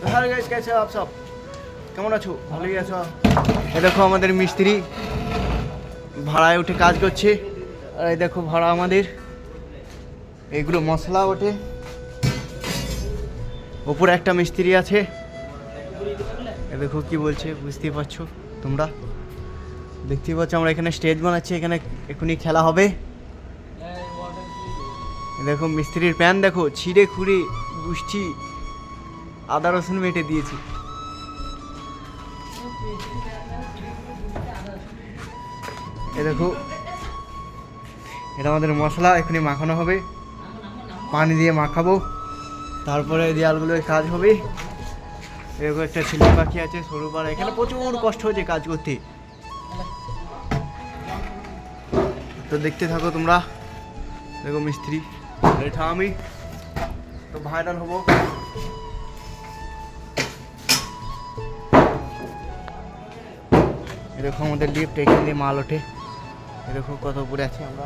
Hello guys, कैसे हो आप सब? কেমন আছো? ভালোই আছো? এই দেখো আমাদের মিস্ত্রি ভাড়ায় উঠে কাজ করছে। আর এই দেখো ভাড়া আমাদের, এইগুলো মশলা ওঠে। ওপরে একটা মিস্ত্রি আছে, এই দেখো কি বলছে, বুঝতেই পারছো তোমরা, দেখতেই পাচ্ছ। আমরা এখানে স্টেজ বানাচ্ছি, এখানে এখনই খেলা হবে। দেখো মিস্ত্রির প্যান দেখো, ছিঁড়ে খুঁড়ে গুষ্টি আদা রসুন মেটে দিয়েছি। এ দেখো এটা আমাদের মশলা, এখনই মাখানো হবে, পানি দিয়ে মাখাবো, তারপরে দেয়ালগুলোর কাজ হবে। এরকম একটা ছেলে পাখি আছে সরু পাড়া, এখানে প্রচুর কষ্ট হচ্ছে কাজ করতে। তো দেখতে থাকো তোমরা। দেখো মিস্ত্রি, এটা আমি তো ভাইরাল হবো। এরকম আমাদের লিফট, এখান দিয়ে মাল ওঠে। এরকম কত উপরে আছে আমরা।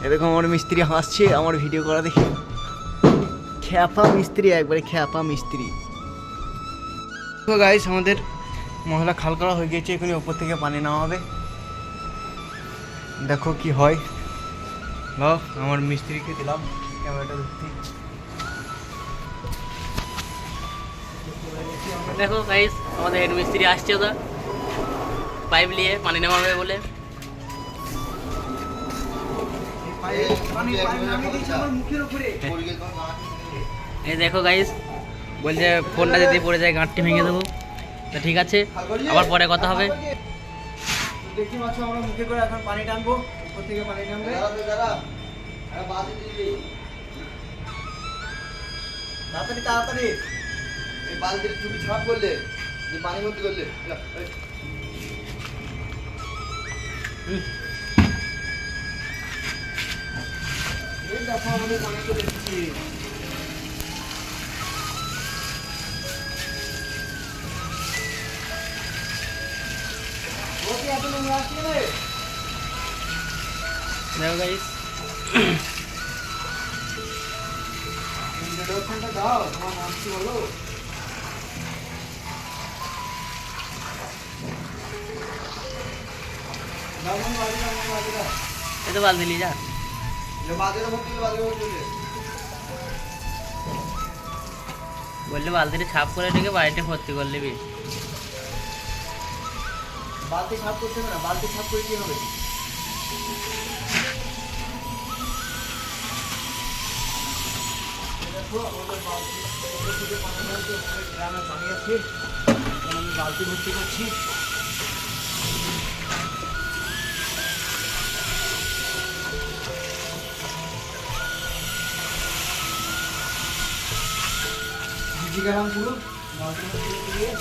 এরকম আমার মিস্ত্রি হাসছে আমার ভিডিও করা দেখে। খ্যাপা মিস্ত্রি, একবারে খ্যাপা মিস্ত্রি। তো গাইস আমাদের মশলা খাল করা হয়ে গেছে, এখানে ওপর থেকে পানি নেওয়া হবে। দেখো কি হয়। নাও আমার মিস্ত্রিকে দিলাম ক্যামেরাটা ধরতে। দেখো গাইস, আমাদের হেড মিস্ত্রি আসছে, ওটা পাইপ নিয়ে পানি নেওয়া হবে বলে। এই দেখো গাইস, বলছে ফোনটা যদি পড়ে যায় গাঁটটি ভেঙে দেবো। তা ঠিক আছে, আবার পরে কথা হবে। দেখতে পাচ্ছ আমরা মুখে করে এখন পানি টানবো, উপর থেকে পানি নামবে। তাড়াতাড়ি তাড়াতাড়ি এই বালতির টুপি ছাপ করলে যে পানি ভর্তি করলে এই দেখো আমাদের পানি চলে এসেছি। ওকে এত নোংরা আসছে রে। দেখো গাইস, ইন্ট্রোডাকশনটা দাও, তোমার নাম কি বলো? দাও মন বাজিরা, মন বাজিরা। এই তো বালতি নিয়ে যা। যে বালতিটা ভর্তি করলে বালতি ভর্তি করলে বললে বালতিটা ছাপ করে রেখে বাড়িতে ভর্তি করে নিবি। বালতি সাফ করতে হবে না, বালতি সাফ করে কি হবে? দেখো আমাদের বালতি থেকে পানি ঢালতে, আমাদের গ্রামে পানি আছে, এখন আমি বালতি ভর্তি করছি। ভিজে গেলাম পুরো বালতি ভর্তি দিয়ে।